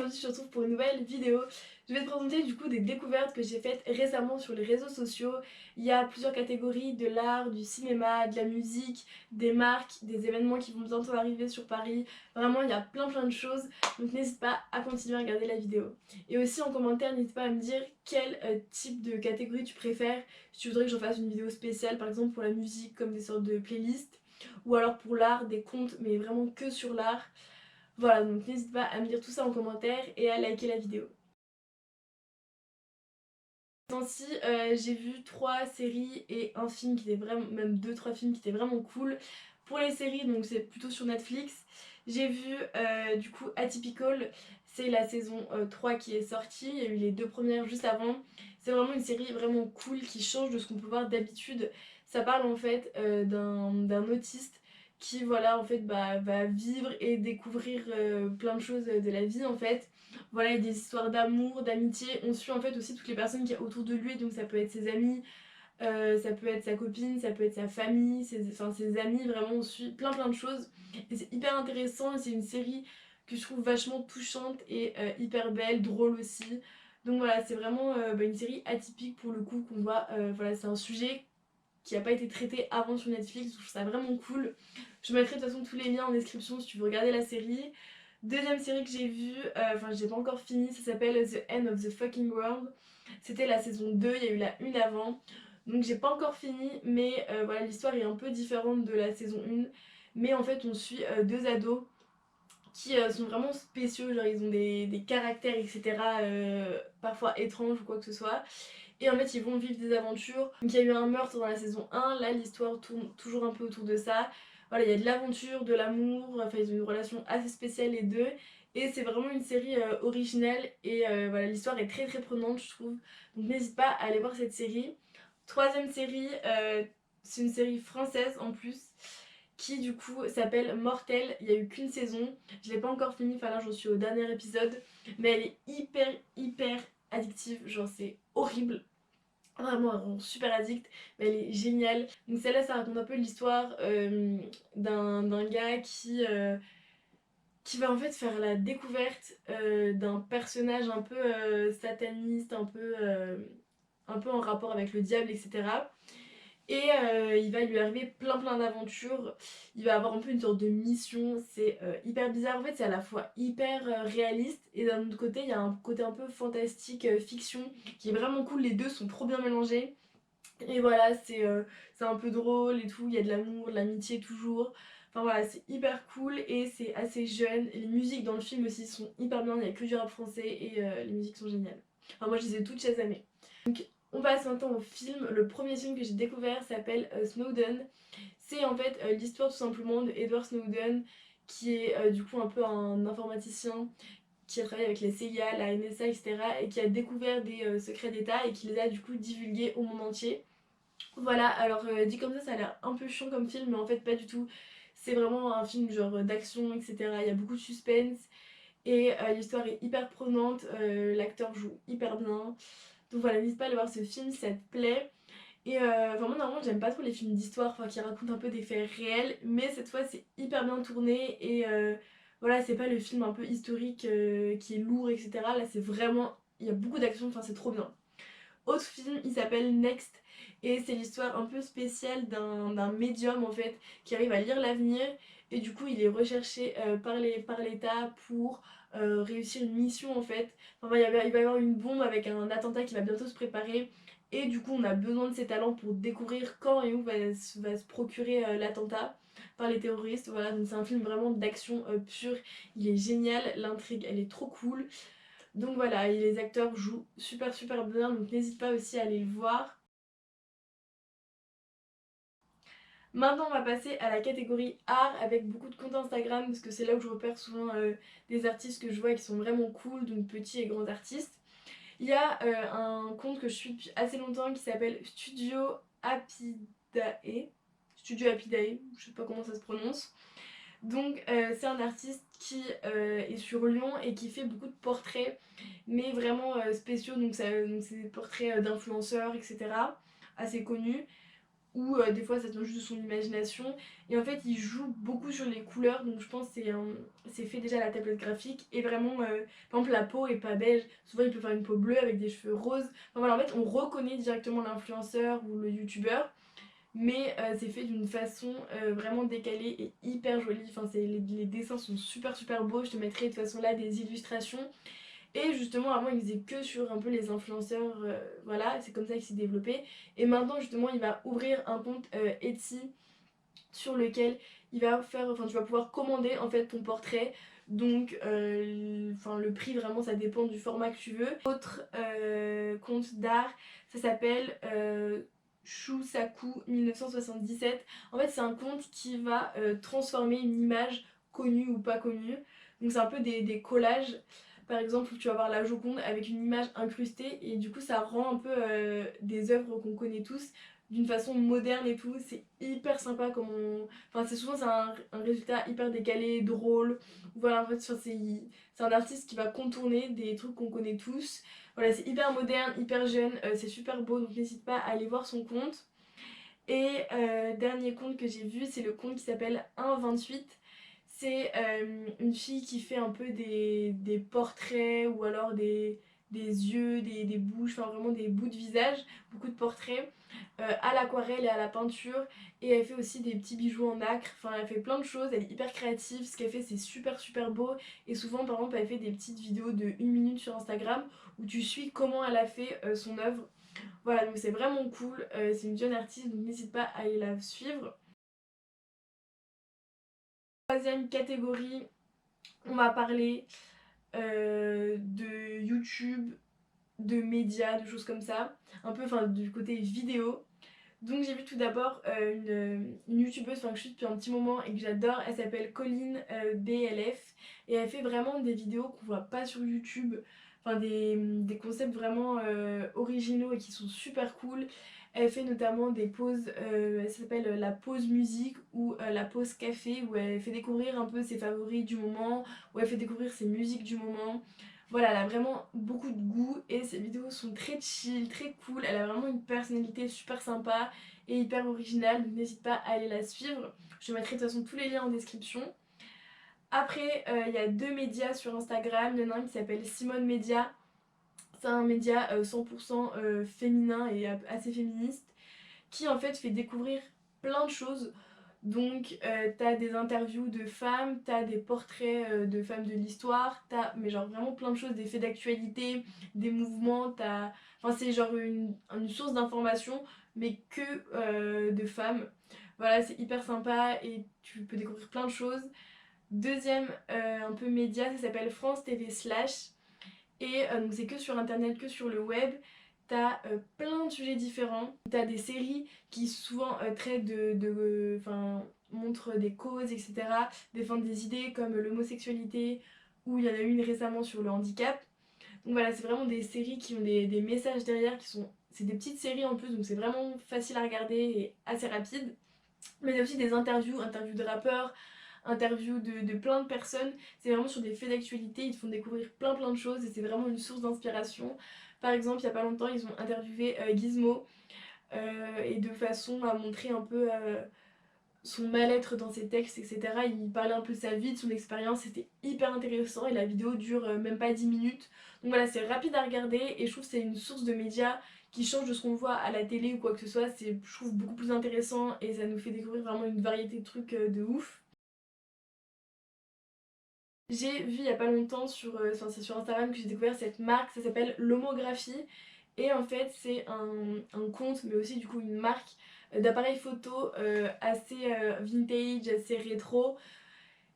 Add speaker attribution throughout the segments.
Speaker 1: aujourd'hui je te retrouve pour une nouvelle vidéo. Je vais te présenter du coup des découvertes que j'ai faites récemment sur les réseaux sociaux. Il y a plusieurs catégories, de l'art, du cinéma, de la musique, des marques, des événements qui vont bientôt arriver sur Paris. Vraiment il y a plein de choses, donc n'hésite pas à continuer à regarder la vidéo. Et aussi en commentaire n'hésite pas à me dire quel type de catégorie tu préfères. Si tu voudrais que je fasse une vidéo spéciale par exemple pour la musique comme des sortes de playlists, ou alors pour l'art, des comptes mais vraiment que sur l'art. Voilà, donc n'hésite pas à me dire tout ça en commentaire et à liker la vidéo. Ainsi, j'ai vu 3 séries et un film qui était vraiment, même 2-3 films qui étaient vraiment cool. Pour les séries, donc c'est plutôt sur Netflix, j'ai vu du coup Atypical, c'est la saison 3 qui est sortie, il y a eu les 2 premières juste avant. C'est vraiment une série vraiment cool qui change de ce qu'on peut voir d'habitude. Ça parle en fait d'un autiste qui voilà en fait va vivre et découvrir plein de choses de la vie en fait. Voilà, il y a des histoires d'amour, d'amitié. On suit en fait aussi toutes les personnes qu'il y a autour de lui, donc ça peut être ses amis, ça peut être sa copine, ça peut être sa famille, ses amis, vraiment on suit plein de choses. Et c'est hyper intéressant, et c'est une série que je trouve vachement touchante et hyper belle, drôle aussi. Donc voilà, c'est vraiment une série atypique pour le coup qu'on voit, voilà, c'est un sujet qui n'a pas été traité avant sur Netflix, je trouve ça vraiment cool. Je mettrai de toute façon tous les liens en description si tu veux regarder la série. Deuxième série que j'ai vue, enfin j'ai pas encore fini, ça s'appelle The End of the Fucking World. C'était la saison 2, il y a eu la 1 avant. Donc j'ai pas encore fini, mais voilà, l'histoire est un peu différente de la saison 1. Mais en fait on suit deux ados qui sont vraiment spéciaux, genre ils ont des caractères etc. Parfois étranges ou quoi que ce soit. Et en fait ils vont vivre des aventures. Donc il y a eu un meurtre dans la saison 1, là l'histoire tourne toujours un peu autour de ça. Voilà, il y a de l'aventure, de l'amour, enfin ils ont une relation assez spéciale les deux. Et c'est vraiment une série originale et voilà, l'histoire est très prenante je trouve. Donc n'hésite pas à aller voir cette série. Troisième série, c'est une série française en plus qui du coup s'appelle Mortel. Il n'y a eu qu'une saison, je l'ai pas encore fini, enfin là j'en suis au dernier épisode, mais elle est hyper addictive, genre c'est horrible. Vraiment, elle rend super addict, mais elle est géniale. Donc celle-là, ça raconte un peu l'histoire d'un gars qui va en fait faire la découverte d'un personnage un peu sataniste, un peu en rapport avec le diable, etc. Et il va lui arriver plein d'aventures. Il va avoir un peu une sorte de mission. C'est hyper bizarre. En fait, c'est à la fois hyper réaliste et d'un autre côté, il y a un côté un peu fantastique, fiction, qui est vraiment cool. Les deux sont trop bien mélangés. Et voilà, c'est un peu drôle et tout. Il y a de l'amour, de l'amitié toujours. Enfin voilà, c'est hyper cool et c'est assez jeune. Et les musiques dans le film aussi sont hyper bien. Il n'y a que du rap français et les musiques sont géniales. Enfin, moi, je les ai toutes chasamées. On passe maintenant au film. Le premier film que j'ai découvert s'appelle Snowden. C'est en fait l'histoire tout simplement de Edward Snowden, qui est du coup un peu un informaticien qui a travaillé avec les CIA, la NSA, etc. et qui a découvert des secrets d'État et qui les a du coup divulgués au monde entier. Voilà, alors dit comme ça a l'air un peu chiant comme film, mais en fait pas du tout. C'est vraiment un film genre d'action, etc. Il y a beaucoup de suspense et l'histoire est hyper prenante, l'acteur joue hyper bien. Donc voilà, n'hésite pas à aller voir ce film si ça te plaît. Et enfin moi normalement j'aime pas trop les films d'histoire, enfin qui racontent un peu des faits réels, mais cette fois c'est hyper bien tourné et voilà, c'est pas le film un peu historique qui est lourd, etc. Là c'est vraiment, il y a beaucoup d'action, enfin c'est trop bien. Autre film, il s'appelle Next et c'est l'histoire un peu spéciale d'un médium en fait qui arrive à lire l'avenir et du coup il est recherché par l'État pour réussir une mission en fait. Enfin, il va y avoir une bombe avec un attentat qui va bientôt se préparer et du coup on a besoin de ses talents pour découvrir quand et où va se procurer l'attentat par les terroristes. Voilà, donc c'est un film vraiment d'action pure, il est génial, l'intrigue elle est trop cool. Donc voilà, et les acteurs jouent super bien, donc n'hésite pas aussi à aller le voir. Maintenant on va passer à la catégorie art avec beaucoup de comptes Instagram parce que c'est là où je repère souvent des artistes que je vois qui sont vraiment cool, donc petits et grands artistes. Il y a un compte que je suis depuis assez longtemps qui s'appelle Studio Apidae. Studio Apidae, je sais pas comment ça se prononce. Donc c'est un artiste qui est sur Lyon et qui fait beaucoup de portraits, mais vraiment spéciaux, donc c'est des portraits d'influenceurs, etc. assez connus. ou des fois ça vient juste de son imagination. Et en fait il joue beaucoup sur les couleurs, donc je pense que c'est fait déjà à la tablette graphique. Et vraiment, par exemple la peau est pas beige, souvent il peut faire une peau bleue avec des cheveux roses. Enfin voilà, en fait on reconnaît directement l'influenceur ou le youtubeur, mais c'est fait d'une façon vraiment décalée et hyper jolie. Enfin, les dessins sont super super beaux. Je te mettrai de toute façon là des illustrations. Et justement, avant, il faisait que sur un peu les influenceurs, voilà, c'est comme ça qu'il s'est développé. Et maintenant, justement, il va ouvrir un compte Etsy sur lequel il va faire, enfin, tu vas pouvoir commander en fait ton portrait. Donc, enfin, le prix vraiment, ça dépend du format que tu veux. Autre compte d'art, ça s'appelle Shusaku 1977. En fait, c'est un compte qui va transformer une image connue ou pas connue. Donc, c'est un peu des collages. Par exemple, tu vas voir la Joconde avec une image incrustée et du coup ça rend un peu des œuvres qu'on connaît tous d'une façon moderne et tout. C'est hyper sympa comme on... Enfin, c'est souvent c'est un résultat hyper décalé, drôle. Voilà, en fait, c'est un artiste qui va contourner des trucs qu'on connaît tous. Voilà, c'est hyper moderne, hyper jeune, c'est super beau, donc n'hésite pas à aller voir son compte. Et dernier compte que j'ai vu, c'est le compte qui s'appelle 1,28. C'est une fille qui fait un peu des portraits ou alors des yeux, des bouches, enfin vraiment des bouts de visage, beaucoup de portraits à l'aquarelle et à la peinture. Et elle fait aussi des petits bijoux en nacre, enfin elle fait plein de choses, elle est hyper créative, ce qu'elle fait c'est super super beau. Et souvent par exemple elle fait des petites vidéos de 1 minute sur Instagram où tu suis comment elle a fait son œuvre. Voilà, donc c'est vraiment cool, c'est une jeune artiste, donc n'hésite pas à aller la suivre. Troisième catégorie, on va parler de YouTube, de médias, de choses comme ça, un peu enfin du côté vidéo. Donc j'ai vu tout d'abord une youtubeuse que je suis depuis un petit moment et que j'adore, elle s'appelle Colline BLF et elle fait vraiment des vidéos qu'on voit pas sur YouTube, enfin des concepts vraiment originaux et qui sont super cool. Elle fait notamment des pauses, elle s'appelle la pause musique ou la pause café où elle fait découvrir un peu ses favoris du moment, où elle fait découvrir ses musiques du moment. Voilà, elle a vraiment beaucoup de goût et ses vidéos sont très chill, très cool. Elle a vraiment une personnalité super sympa et hyper originale, donc n'hésite pas à aller la suivre. Je te mettrai de toute façon tous les liens en description. Après, il y a deux médias sur Instagram. Il y en a un qui s'appelle Simone Media. C'est un média 100% féminin et assez féministe qui en fait fait découvrir plein de choses. Donc t'as des interviews de femmes, t'as des portraits de femmes de l'histoire, t'as mais genre vraiment plein de choses, des faits d'actualité, des mouvements, t'as... Enfin c'est genre une source d'information mais que de femmes. Voilà, c'est hyper sympa et tu peux découvrir plein de choses. Deuxième un peu média, ça s'appelle France TV Slash. Et donc c'est que sur internet, que sur le web. T'as plein de sujets différents. T'as des séries qui souvent traitent enfin, montrent des causes, etc. Défendent des idées comme l'homosexualité, ou il y en a une récemment sur le handicap. Donc voilà, c'est vraiment des séries qui ont des messages derrière, qui sont... C'est des petites séries en plus, donc c'est vraiment facile à regarder et assez rapide. Mais il y a aussi des interviews de rappeurs, interviews de plein de personnes. C'est vraiment sur des faits d'actualité, ils te font découvrir plein de choses et c'est vraiment une source d'inspiration. Par exemple, il y a pas longtemps, ils ont interviewé Gizmo et de façon à montrer un peu son mal-être dans ses textes, etc. Il parlait un peu de sa vie, de son expérience, c'était hyper intéressant et la vidéo dure même pas 10 minutes. Donc voilà, c'est rapide à regarder et je trouve que c'est une source de médias qui change de ce qu'on voit à la télé ou quoi que ce soit. C'est, je trouve, beaucoup plus intéressant et ça nous fait découvrir vraiment une variété de trucs de ouf. J'ai vu il y a pas longtemps enfin, c'est sur Instagram que j'ai découvert cette marque, ça s'appelle Lomographie. Et en fait c'est un compte mais aussi du coup une marque d'appareils photo assez vintage, assez rétro,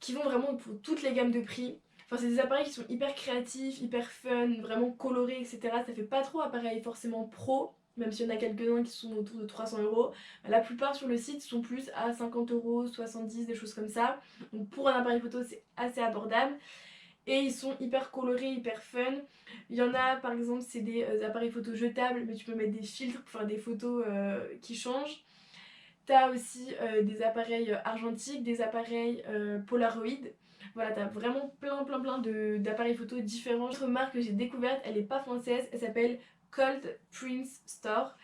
Speaker 1: qui vont vraiment pour toutes les gammes de prix. Enfin c'est des appareils qui sont hyper créatifs, hyper fun, vraiment colorés, etc. Ça fait pas trop appareil forcément pro, même s'il y en a quelques-uns qui sont autour de 300 euros. La plupart sur le site sont plus à 50 euros, 70, des choses comme ça. Donc pour un appareil photo c'est assez abordable. Et ils sont hyper colorés, hyper fun. Il y en a par exemple c'est des appareils photo jetables mais tu peux mettre des filtres pour faire des photos qui changent. T'as aussi des appareils argentiques, des appareils Polaroid. Voilà, t'as vraiment plein d'appareils photo différents. Une autre marque que j'ai découverte, elle est pas française, elle s'appelle Cold Prince Store.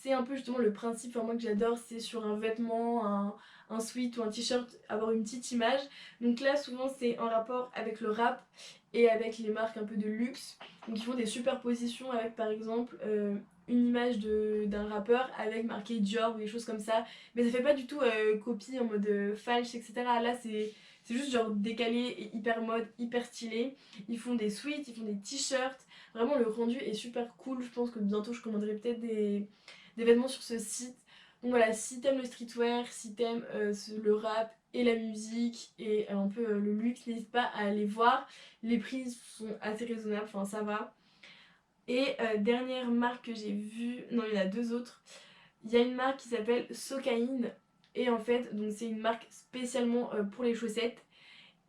Speaker 1: c'est un peu justement le principe, enfin moi que j'adore, c'est sur un vêtement, un sweat ou un t-shirt, avoir une petite image. Donc là souvent c'est en rapport avec le rap et avec les marques un peu de luxe. Donc ils font des superpositions avec par exemple une image d'un rappeur avec marqué Dior ou des choses comme ça. Mais ça fait pas du tout copie en mode falche, etc. Là c'est juste genre décalé et hyper mode, hyper stylé. Ils font des sweats, ils font des t-shirts. Vraiment le rendu est super cool. Je pense que bientôt je commanderai peut-être des vêtements sur ce site. Donc voilà, si t'aimes le streetwear, si t'aimes le rap et la musique et un peu le luxe, n'hésite pas à aller voir. Les prix sont assez raisonnables, enfin ça va. Et dernière marque que j'ai vue, non il y en a deux autres. Il y a une marque qui s'appelle Socaine et en fait donc c'est une marque spécialement pour les chaussettes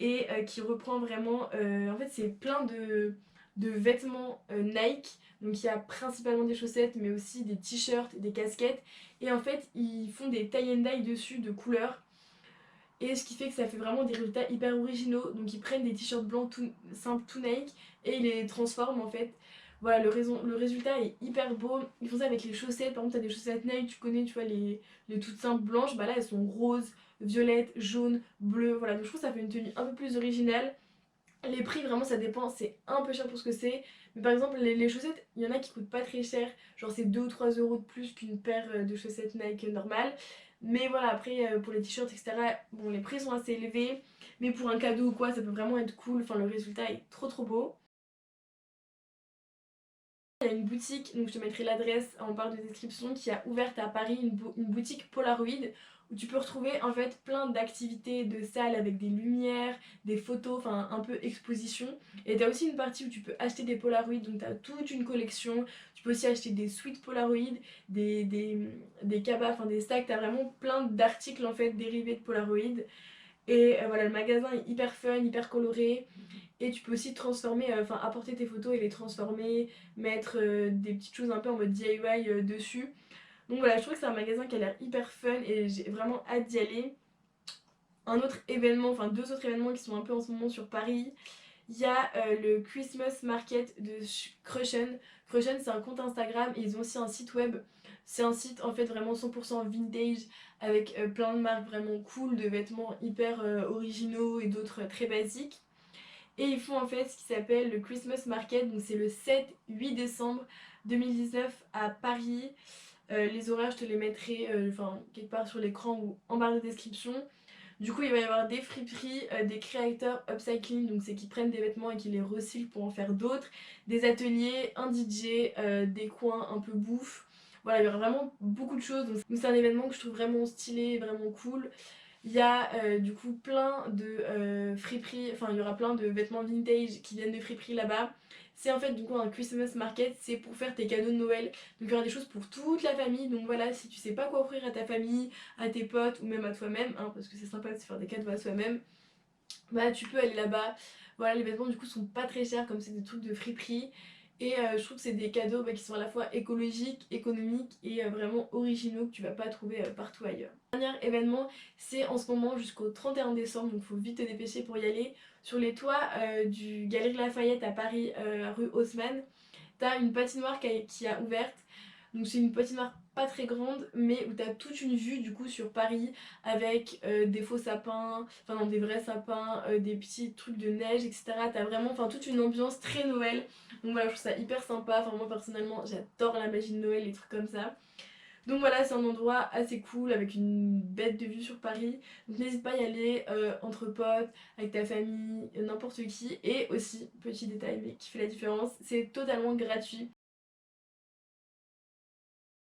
Speaker 1: et qui reprend vraiment, en fait c'est plein de vêtements Nike, donc il y a principalement des chaussettes mais aussi des t-shirts, des casquettes et en fait ils font des tie and dye dessus de couleurs et ce qui fait que ça fait vraiment des résultats hyper originaux. Donc ils prennent des t-shirts blancs tout simples, tout Nike et ils les transforment en fait. Voilà, le résultat est hyper beau. Ils font ça avec les chaussettes. Par exemple, t'as des chaussettes Nike, tu connais, tu vois, les toutes simples blanches. Bah là, elles sont roses, violettes, jaunes, bleues. Voilà, donc je trouve que ça fait une tenue un peu plus originale. Les prix, vraiment, ça dépend. C'est un peu cher pour ce que c'est. Mais par exemple, les chaussettes, il y en a qui coûtent pas très cher. Genre, c'est 2 ou 3 euros de plus qu'une paire de chaussettes Nike normales. Mais voilà, après, pour les t-shirts, etc., bon, les prix sont assez élevés. Mais pour un cadeau ou quoi, ça peut vraiment être cool. Enfin, le résultat est trop trop beau. Il y a une boutique, donc je te mettrai l'adresse en barre de description, qui a ouvert à Paris une boutique Polaroid où tu peux retrouver en fait plein d'activités de salles avec des lumières, des photos, enfin un peu exposition. Et t'as aussi une partie où tu peux acheter des Polaroid, donc t'as toute une collection. Tu peux aussi acheter des suites Polaroid, des cabas, enfin des stacks, t'as vraiment plein d'articles en fait dérivés de Polaroid. Et voilà, le magasin est hyper fun, hyper coloré. Et tu peux aussi transformer, enfin apporter tes photos et les transformer, mettre des petites choses un peu en mode DIY dessus. Donc voilà, je trouve que c'est un magasin qui a l'air hyper fun et j'ai vraiment hâte d'y aller. Un autre événement, enfin deux autres événements qui sont un peu en ce moment sur Paris. Il y a le Christmas Market de Crushen. Crushen c'est un compte Instagram et ils ont aussi un site web. C'est un site en fait vraiment 100% vintage avec plein de marques vraiment cool, de vêtements hyper originaux et d'autres très basiques. Et ils font en fait ce qui s'appelle le Christmas Market, donc c'est le 7-8 décembre 2019 à Paris. Les horaires je te les mettrai quelque part sur l'écran ou en barre de description. Du coup il va y avoir des friperies, des créateurs upcycling, donc c'est qui prennent des vêtements et qui les recyclent pour en faire d'autres, des ateliers, un DJ, des coins un peu bouffe. Voilà, il y aura vraiment beaucoup de choses, donc c'est un événement que je trouve vraiment stylé, vraiment cool. Il y a du coup plein de friperies, enfin il y aura plein de vêtements vintage qui viennent de friperies là-bas. C'est en fait du coup un Christmas market, c'est pour faire tes cadeaux de Noël. Donc il y aura des choses pour toute la famille. Donc voilà, si tu sais pas quoi offrir à ta famille, à tes potes ou même à toi-même, hein, parce que c'est sympa de se faire des cadeaux à soi-même, bah tu peux aller là-bas. Voilà, les vêtements du coup sont pas très chers comme c'est des trucs de friperie. Et je trouve que c'est des cadeaux qui sont à la fois écologiques, économiques et vraiment originaux que tu vas pas trouver partout ailleurs. Le dernier événement, c'est en ce moment jusqu'au 31 décembre, donc faut vite te dépêcher pour y aller. Sur les toits du Galerie Lafayette à Paris, rue Haussmann, t'as une patinoire qui a ouverte. Donc c'est une patinoire pas très grande mais où t'as toute une vue du coup sur Paris avec des faux sapins, enfin non des vrais sapins, des petits trucs de neige etc. T'as vraiment toute une ambiance très Noël. Donc voilà, je trouve ça hyper sympa, enfin moi personnellement j'adore la magie de Noël, les trucs comme ça. Donc voilà, c'est un endroit assez cool avec une bête de vue sur Paris. Donc n'hésite pas à y aller entre potes, avec ta famille, n'importe qui. Et aussi, petit détail mais qui fait la différence, c'est totalement gratuit.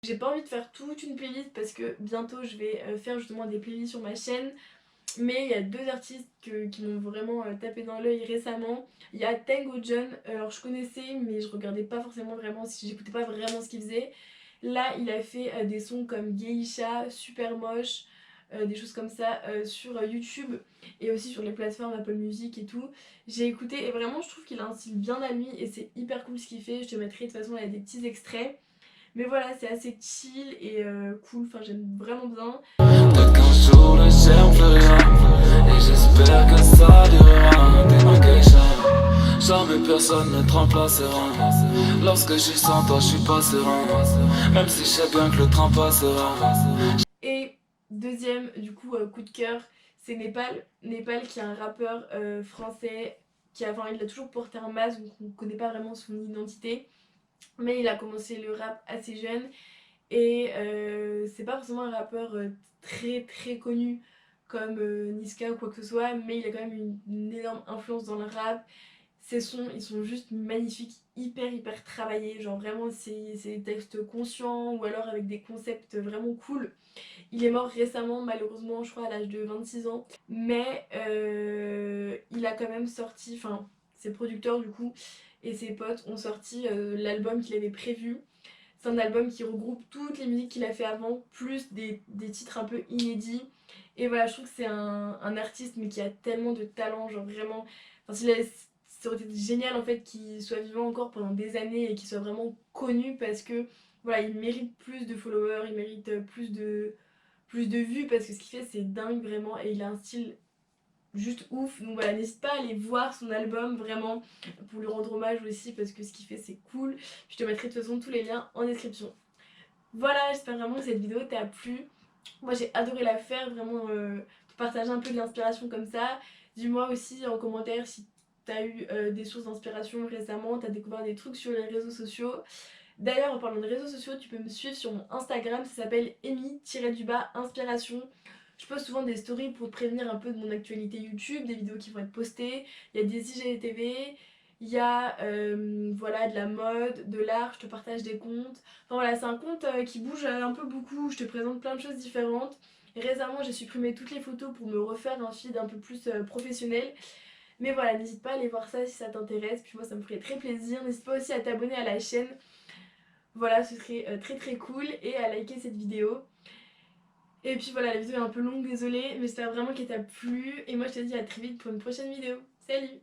Speaker 1: J'ai pas envie de faire toute une playlist parce que bientôt je vais faire justement des playlists sur ma chaîne. Mais il y a deux artistes qui m'ont vraiment tapé dans l'œil récemment. Il y a Tango John, alors je connaissais mais je regardais pas forcément vraiment, si j'écoutais pas vraiment ce qu'il faisait. Là il a fait des sons comme Geisha, Super Moche, des choses comme ça sur YouTube et aussi sur les plateformes Apple Music et tout. J'ai écouté et vraiment je trouve qu'il a un style bien à lui et c'est hyper cool ce qu'il fait. Je te mettrai de toute façon il y a des petits extraits. Mais voilà, c'est assez chill et cool, enfin j'aime vraiment bien. J'espère que ça durera, t'es ma geisha. J'en veux
Speaker 2: personne ne te remplacera. Lorsque je suis sans toi, je suis pas serein. Même si je sais bien que le train passera.
Speaker 1: Et deuxième, du coup, coup de cœur, c'est Népal. Népal qui est un rappeur français qui a, enfin, il a toujours porté un masque, donc on ne connaît pas vraiment son identité. Mais il a commencé le rap assez jeune et c'est pas forcément un rappeur très très connu comme Niska ou quoi que ce soit, mais il a quand même une énorme influence dans le rap. Ses sons, ils sont juste magnifiques, hyper travaillés, genre vraiment c'est des textes conscients ou alors avec des concepts vraiment cool. Il est mort récemment, malheureusement, je crois à l'âge de 26 ans, mais il a quand même sorti, enfin ses producteurs du coup et ses potes ont sorti l'album qu'il avait prévu. C'est un album qui regroupe toutes les musiques qu'il a fait avant, plus des titres un peu inédits. Et voilà, je trouve que c'est un artiste mais qui a tellement de talent, genre vraiment. Enfin, ça aurait été génial en fait qu'il soit vivant encore pendant des années et qu'il soit vraiment connu parce que voilà, il mérite plus de followers, il mérite plus de vues parce que ce qu'il fait c'est dingue vraiment et il a un style juste ouf. Donc voilà, n'hésite pas à aller voir son album vraiment pour lui rendre hommage aussi parce que ce qu'il fait c'est cool. Je te mettrai de toute façon tous les liens en description. Voilà, j'espère vraiment que cette vidéo t'a plu. Moi j'ai adoré la faire, vraiment te partager un peu de l'inspiration comme ça. Dis-moi aussi en commentaire si t'as eu des sources d'inspiration récemment, t'as découvert des trucs sur les réseaux sociaux. D'ailleurs, en parlant de réseaux sociaux, tu peux me suivre sur mon Instagram, ça s'appelle Amy-inspiration. Je poste souvent des stories pour te prévenir un peu de mon actualité YouTube, des vidéos qui vont être postées. Il y a des IGTV, il y a voilà, de la mode, de l'art, je te partage des comptes. Enfin voilà, c'est un compte qui bouge un peu beaucoup, je te présente plein de choses différentes. Et récemment, j'ai supprimé toutes les photos pour me refaire un feed un peu plus professionnel. Mais voilà, n'hésite pas à aller voir ça si ça t'intéresse. Puis moi, ça me ferait très plaisir. N'hésite pas aussi à t'abonner à la chaîne. Voilà, ce serait très cool et à liker cette vidéo. Et puis voilà, la vidéo est un peu longue, désolée, mais j'espère vraiment qu'elle t'a plu. Et moi je te dis à très vite pour une prochaine vidéo. Salut!